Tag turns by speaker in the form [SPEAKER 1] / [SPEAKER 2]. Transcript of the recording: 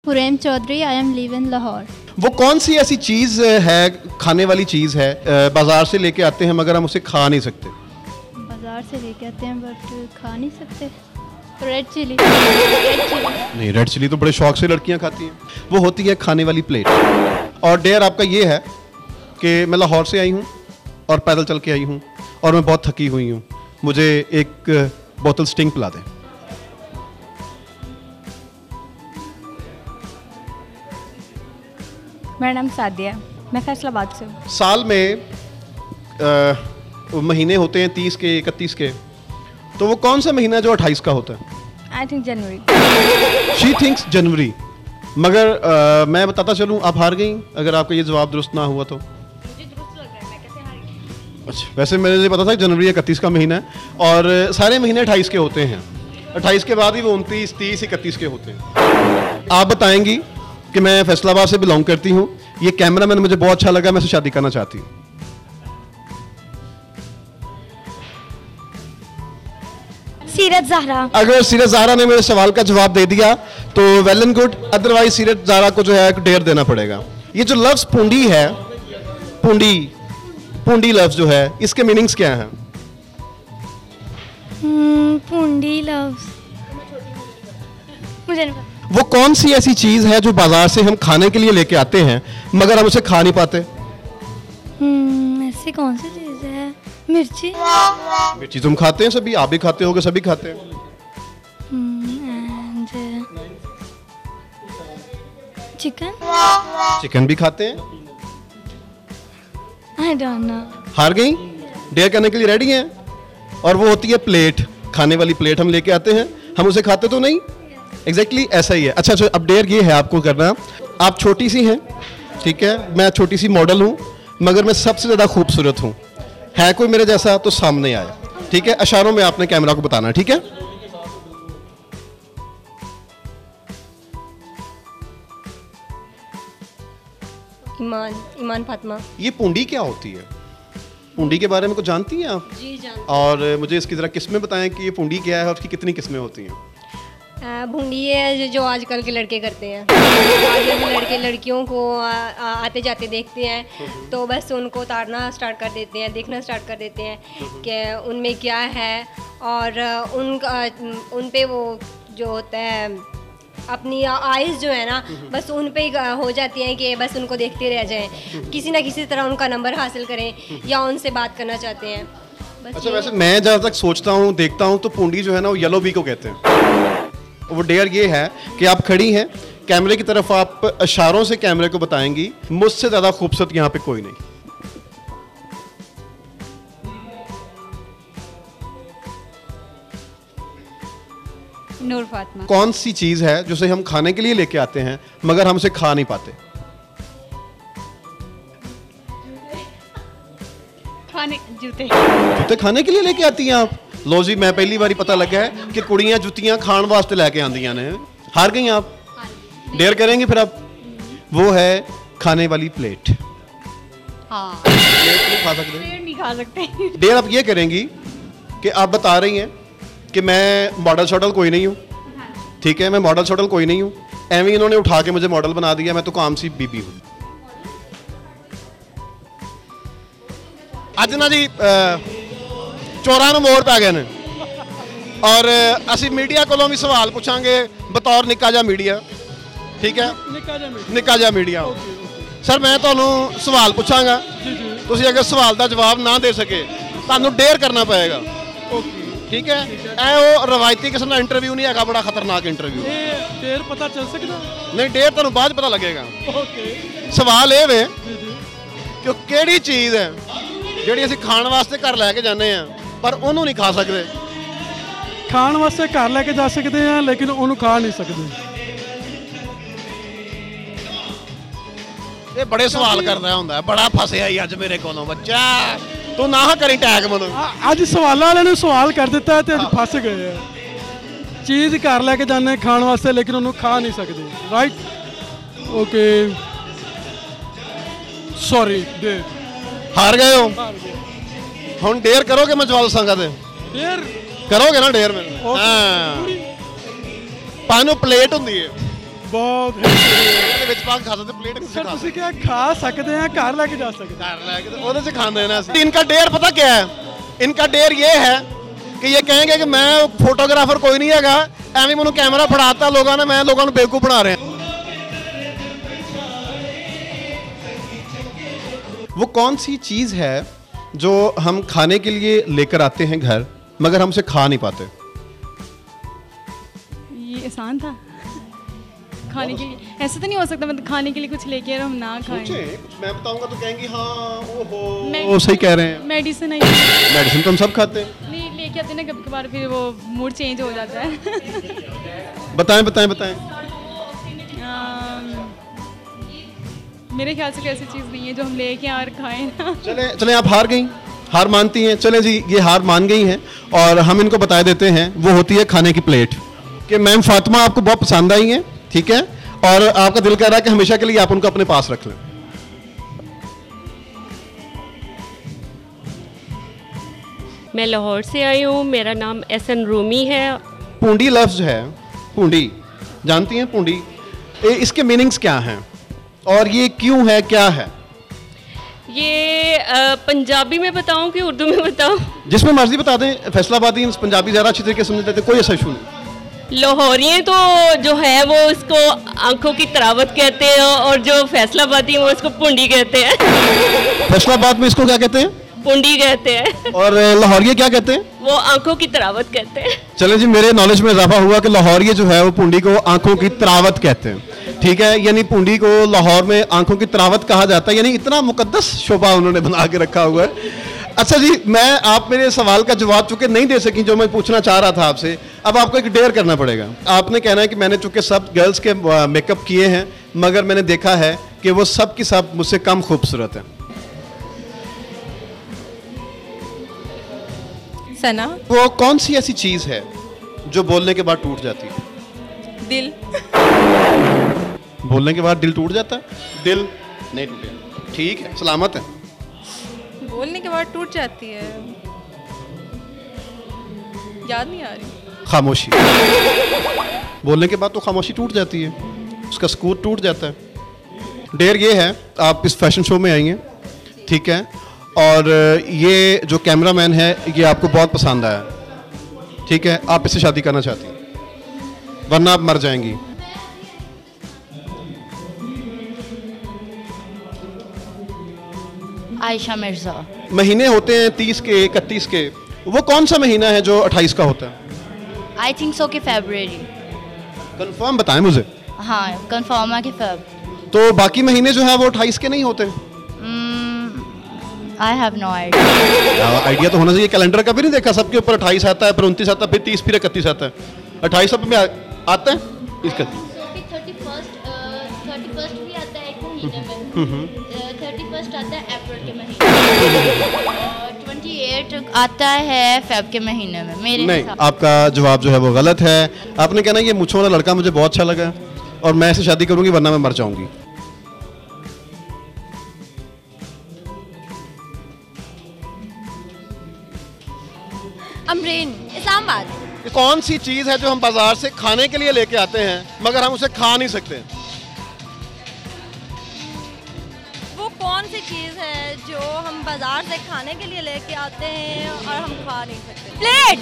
[SPEAKER 1] हुरैम Chaudhry, I am live in Lahore.
[SPEAKER 2] वो कौन सी ऐसी चीज़ है, खाने वाली चीज़ है, बाजार से लेके आते हैं मगर हम उसे खा नहीं सकते?
[SPEAKER 1] बाजार से लेके आते हैं बट खा नहीं सकते। Red chilli. रेड चिली
[SPEAKER 2] नहीं, रेड चिली तो बड़े शौक से लड़कियां खाती हैं। वो होती है खाने वाली प्लेट। और डेयर आपका ये है कि मैं लाहौर से आई हूँ और पैदल चल के आई हूँ और मैं बहुत थकी हुई हूँ, मुझे एक बोतल स्टिंग पिला दें।
[SPEAKER 3] मेरा नाम सादिया, मैं फैसलाबाद से हूँ।
[SPEAKER 2] साल में महीने होते हैं 30 के 31 के, तो वो कौन सा महीना जो 28 का होता है?
[SPEAKER 3] I think January.
[SPEAKER 2] She thinks January. मगर मैं बताता चलूँ, आप हार गई अगर आपका ये जवाब दुरुस्त ना हुआ तो।
[SPEAKER 3] मुझे दुरुस्त लग रहा है, मैं कैसे हार गई?
[SPEAKER 2] अच्छा, वैसे मुझे पता था जनवरी 31 का महीना है और सारे महीने 28 के होते हैं। 28 के बाद ही वो 29, 30, 31 के होते हैं। आप बताएंगी कि मैं फैसलाबाद से बिलोंग करती हूँ, ये कैमरा मैन मुझे बहुत अच्छा लगा, मैं उससे शादी करना चाहती हूँ।
[SPEAKER 3] सीरत ज़हरा।
[SPEAKER 2] अगर सीरत ज़हरा ने मेरे सवाल का जवाब दे दिया तो वेल एंड गुड, अदरवाइज सीरत ज़हरा को जो है एक डेयर देना पड़ेगा। ये जो लफ्ज़ पूंडी है, पूंडी लफ्ज़ जो है, इसके मीनिंग्स क्या हैं?
[SPEAKER 3] पूंडी लव्स, मुझे नहीं पता।
[SPEAKER 2] वो कौन सी ऐसी चीज़ है जो बाजार से हम खाने के लिए लेके आते हैं मगर हम उसे खा नहीं पाते?
[SPEAKER 3] ऐसी कौन सी चीज़ है? मिर्ची।
[SPEAKER 2] मिर्ची तुम खाते हैं, सभी आप भी खाते होगे, सभी खाते हैं।
[SPEAKER 3] चिकन।
[SPEAKER 2] चिकन भी खाते हैं।
[SPEAKER 3] I don't know.
[SPEAKER 2] हार गई? डेयर करने के लिए रेडी हैं? और वो होती है प्लेट, खाने वाली प्लेट हम लेके आते हैं, हम उसे खाते तो नहीं। एग्जैक्टली ऐसा ही है। अच्छा, अब डेयर ये है आपको करना, आप छोटी सी हैं, ठीक है, मैं छोटी सी मॉडल हूँ मगर मैं सबसे ज़्यादा खूबसूरत हूँ। है कोई मेरे जैसा तो सामने आए, ठीक है? इशारों में आपने कैमरा को बताना, ठीक है?
[SPEAKER 3] ईमान फातिमा।
[SPEAKER 2] ये पूंडी क्या होती है? पूंडी के बारे में कुछ जानती हैं आप?
[SPEAKER 3] जी जानती।
[SPEAKER 2] और मुझे इसकी ज़रा किस्में बताएं कि ये पूंडी क्या है और उसकी कितनी किस्में होती हैं?
[SPEAKER 4] भूंडी है जो आजकल के लड़के करते हैं। आजकल के लड़के लड़कियों को आते जाते देखते हैं तो बस उनको उतारना स्टार्ट कर देते हैं, देखना स्टार्ट कर देते हैं कि उनमें क्या है, और उन पे वो जो होता है अपनी आइज़ जो है ना, बस उन पे ही हो जाती हैं कि बस उनको देखते रह जाएं, किसी ना किसी तरह उनका नंबर हासिल करें या उनसे बात करना चाहते हैं। बस
[SPEAKER 2] अच्छा, वैसे मैं जहाँ तक सोचता हूँ, देखता हूँ तो पूंडी जो है ना वो येलो बी को कहते हैं। वो डेयर ये है कि आप खड़ी हैं, कैमरे की तरफ आप इशारों से कैमरे को बताएंगी, मुझसे ज़्यादा खूबसूरत यहाँ पे कोई नहीं।
[SPEAKER 3] नूर फातिमा।
[SPEAKER 2] कौन सी चीज़ है जिसे हम खाने के लिए लेके आते हैं मगर हम उसे खा नहीं पाते?
[SPEAKER 3] जूते।
[SPEAKER 2] जूते खाने के लिए लेके आती हैं आप? लो जी, मैं पहली बारी पता लगा है कि कुड़ियां जुतियां खान वास्ते लेके आंदियां ने। हार गई आप? डेयर करेंगे फिर आप? वो है खाने वाली प्लेट।
[SPEAKER 3] हाँ।
[SPEAKER 2] प्लेट नहीं खा सकते।
[SPEAKER 3] नहीं खा सकते।
[SPEAKER 2] डेयर आप ये करेंगी कि आप बता रही हैं कि मैं मॉडल शॉडल कोई नहीं हूँ, ठीक है, मैं मॉडल शॉडल कोई नहीं हूँ, एवं इन्होंने उठा के मुझे मॉडल बना दिया, मैं तो काम सी बीबी हूँ। ਅੱਜ ਨਾ ਜੀ ਚੋਰਾਂ ਨੂੰ ਮੋਹਰ ਪੈ ਗਏ ਨੇ ਔਰ ਅਸੀਂ ਮੀਡੀਆ ਕੋਲੋਂ ਵੀ ਸਵਾਲ ਪੁੱਛਾਂਗੇ ਬਤੌਰ ਨਿੱਕਾ ਜਿਹਾ ਮੀਡੀਆ, ਠੀਕ ਹੈ? ਨਿੱਕਾ ਜਿਹਾ ਮੀਡੀਆ। ਸਰ, ਮੈਂ ਤੁਹਾਨੂੰ ਸਵਾਲ ਪੁੱਛਾਂਗਾ, ਤੁਸੀਂ ਅਗਰ ਸਵਾਲ ਦਾ ਜਵਾਬ ਨਾ ਦੇ ਸਕੇ ਤੁਹਾਨੂੰ ਡੇਅਰ ਕਰਨਾ ਪਏਗਾ, ਠੀਕ ਹੈ? ਇਹ ਉਹ ਰਵਾਇਤੀ ਕਿਸਮ ਦਾ ਇੰਟਰਵਿਊ ਨਹੀਂ ਹੈਗਾ, ਬੜਾ ਖਤਰਨਾਕ ਇੰਟਰਵਿਊ।
[SPEAKER 5] ਡੇਅਰ ਪਤਾ ਚੱਲ ਸਕਦਾ?
[SPEAKER 2] ਨਹੀਂ, ਡੇਅਰ ਤੁਹਾਨੂੰ ਬਾਅਦ ਪਤਾ ਲੱਗੇਗਾ। ਸਵਾਲ ਇਹ ਵੇ ਕਿ ਉਹ ਕਿਹੜੀ ਚੀਜ਼ ਹੈ ਜਿਹੜੀ ਅਸੀਂ ਖਾਣ ਵਾਸਤੇ ਘਰ ਲੈ ਕੇ ਜਾਂਦੇ ਆ ਪਰ ਉਹਨੂੰ ਨਹੀਂ ਖਾ ਸਕਦੇ?
[SPEAKER 5] ਖਾਣ ਵਾਸਤੇ ਘਰ ਲੈ ਕੇ ਜਾ ਸਕਦੇ ਆ ਲੇਕਿਨ ਉਹਨੂੰ ਖਾ ਨਹੀਂ ਸਕਦੇ।
[SPEAKER 2] ਇਹ ਬੜੇ ਸਵਾਲ ਕਰਦਾ ਹੁੰਦਾ, ਬੜਾ ਫਸਿਆ ਹੀ ਅੱਜ ਮੇਰੇ ਕੋਲੋਂ ਬੱਚਾ, ਤੂੰ ਨਾ ਕਰੀ ਟੈਗ ਮੈਨੂੰ।
[SPEAKER 5] ਅੱਜ ਸਵਾਲਾਂ ਵਾਲਿਆਂ ਨੇ ਸਵਾਲ ਕਰ ਦਿੱਤਾ ਤੇ ਅੱਜ ਫਸ ਗਏ ਆ। ਚੀਜ਼ ਘਰ ਲੈ ਕੇ ਜਾਂਦੇ ਖਾਣ ਵਾਸਤੇ ਲੇਕਿਨ ਉਹਨੂੰ ਖਾ ਨਹੀਂ ਸਕਦੇ, ਰਾਈਟ? ਓਕੇ, ਸੌਰੀ ਡੇ।
[SPEAKER 2] ਹਾਰ ਗਏ ਹੋ? ਹੁਣ ਡੇਅਰ ਕਰੋਗੇ? ਮੈਂ ਜਵਾਬ ਦੱਸਾਂਗਾ ਤੇ
[SPEAKER 5] ਡੇਅਰ
[SPEAKER 2] ਕਰੋਗੇ ਨਾ? ਡੇਅਰ ਮੈਨੂੰ। ਹਾਂ, ਪਾਨੂੰ ਪਲੇਟ ਹੁੰਦੀ ਹੈ,
[SPEAKER 5] ਬਹੁਤ
[SPEAKER 2] ਇਹਦੇ ਵਿੱਚ ਪਾ ਕੇ ਖਾ ਸਕਦੇ ਪਲੇਟ
[SPEAKER 5] ਸਰ ਤੁਸੀਂ ਕਿਹਾ ਖਾ ਸਕਦੇ ਆ ਘਰ ਲੈ ਕੇ ਜਾ ਸਕਦੇ
[SPEAKER 2] घर लाके तो ਉਹਦੇ 'ਚ ਖਾਂਦੇ ਨਾ ਅਸੀਂ इनका डेर पता क्या है इनका डेर ये है कि ये कहेंगे कि मैं फोटोग्राफर कोई नहीं हैगा ਐਵੇਂ ਮੈਨੂੰ कैमरा फड़ाता लोगों ने मैं लोगों को बेवकूफ़ बना रहे हैं वो कौन सी चीज़ है जो हम खाने के लिए लेकर आते हैं घर मगर हम उसे खा नहीं पाते
[SPEAKER 6] ये आसान था खाने के लिए ऐसा तो नहीं हो सकता मतलब खाने के लिए कुछ लेके और हम ना खाएं
[SPEAKER 2] कुछ मैं बताऊंगा तो कहेंगी हाँ ओहो
[SPEAKER 6] मैं-
[SPEAKER 2] वो सही कह रहे हैं
[SPEAKER 6] मेडिसिन
[SPEAKER 2] मेडिसिन तो हम सब खाते हैं
[SPEAKER 6] नहीं लेके आते ना कभी कभार फिर वो मूड चेंज हो जाता है
[SPEAKER 2] बताएं बताएं बताएं
[SPEAKER 6] मेरे ख्याल से कोई ऐसी चीज़ नहीं है जो हम लेके और खाएं ना
[SPEAKER 2] चले चले आप हार गई हार मानती हैं चले जी ये हार मान गई हैं और हम इनको बता देते हैं वो होती है खाने की प्लेट कि मैम फातिमा आपको बहुत पसंद आई हैं ठीक है और आपका दिल कह रहा है कि हमेशा के लिए आप उनको अपने पास रख लें
[SPEAKER 7] मैं लाहौर से आई हूँ मेरा नाम एहसन रूमी है
[SPEAKER 2] पूंडी लफ्ज है पूंडी जानती हैं पूंडी इसके मीनिंग्स क्या हैं और ये क्यों है क्या है
[SPEAKER 7] ये पंजाबी में बताऊँ कि उर्दू में बताऊँ
[SPEAKER 2] जिसमें मर्जी बता दें फैसलाबादी पंजाबी ज़्यादा अच्छी तरीके से समझ लेते कोई ऐसा इशू नहीं
[SPEAKER 7] लाहौरिये तो जो है वो इसको आंखों की तरावत कहते हैं और जो फैसलाबादी वो इसको पुंडी कहते हैं
[SPEAKER 2] फैसलाबाद में इसको क्या कहते हैं
[SPEAKER 7] पुंडी कहते हैं
[SPEAKER 2] और लाहौरिये क्या कहते हैं
[SPEAKER 7] वो आंखों की तरावत कहते हैं
[SPEAKER 2] चले जी मेरे नॉलेज में इजाफा हुआ कि लाहौरिये जो है वो पुंडी को आंखों की तरावत कहते हैं ठीक है यानी पुंडी को लाहौर में आंखों की तरावत कहा जाता है यानी इतना मुकद्दस शोभा उन्होंने बना के रखा हुआ है अच्छा जी मैं आप मेरे सवाल का जवाब चूंकि नहीं दे सकी जो मैं पूछना चाह रहा था आपसे अब आपको एक डेयर करना पड़ेगा आपने कहना है कि मैंने चूंकि सब गर्ल्स के मेकअप किए हैं मगर मैंने देखा है कि वो सब की सब मुझसे कम खूबसूरत हैं
[SPEAKER 8] सना
[SPEAKER 2] वो कौन सी ऐसी चीज़ है जो बोलने के बाद टूट जाती है
[SPEAKER 8] दिल
[SPEAKER 2] बोलने के बाद दिल टूट जाता है दिल नहीं टूटेगा ठीक है सलामत है
[SPEAKER 8] बोलने के बाद टूट जाती है याद नहीं आ रही
[SPEAKER 2] खामोशी बोलने के बाद तो खामोशी टूट जाती है उसका सुकून टूट जाता है डेर ये है आप इस फैशन शो में आई हैं ठीक है और ये जो कैमरामैन है ये आपको बहुत पसंद आया ठीक है आप इससे शादी करना चाहती हैं वरना आप मर जाएंगी
[SPEAKER 9] आयशा मिर्ज़ा
[SPEAKER 2] महीने होते हैं 30 के 31 के वो कौन सा महीना है जो 28 का होता है
[SPEAKER 9] आई थिंक सो कि फरवरी
[SPEAKER 2] कंफर्म बताएं मुझे
[SPEAKER 9] हाँ कंफर्म है कि फेब
[SPEAKER 2] तो बाकी महीने जो है वो 28 के नहीं होते
[SPEAKER 9] I have no idea
[SPEAKER 2] idea तो होना चाहिए कैलेंडर का भी नहीं देखा सबके ऊपर 28 आता है फिर 29 आता है फिर 30 फिर 31 आता है 28 सब में आता है इसका
[SPEAKER 1] 31st भी आता है एक महीने में 31st आता है अप्रैल के महीने
[SPEAKER 9] और 28 आता है फेब के महीने में मेरे
[SPEAKER 2] नहीं
[SPEAKER 9] हिसाब
[SPEAKER 2] आपका जवाब जो है वो गलत है आपने कहना ये मुझे वाला लड़का मुझे बहुत अच्छा लगा और मैं ऐसे शादी करूंगी वरना मैं मर जाऊंगी
[SPEAKER 8] अमरीन इस्लामाबाद
[SPEAKER 2] कौन सी चीज़ है जो हम बाजार से खाने के लिए लेके आते हैं मगर हम उसे खा नहीं सकते
[SPEAKER 8] वो कौन सी चीज़ है जो हम बाजार से खाने के लिए लेके आते हैं और हम खा नहीं सकते प्लेट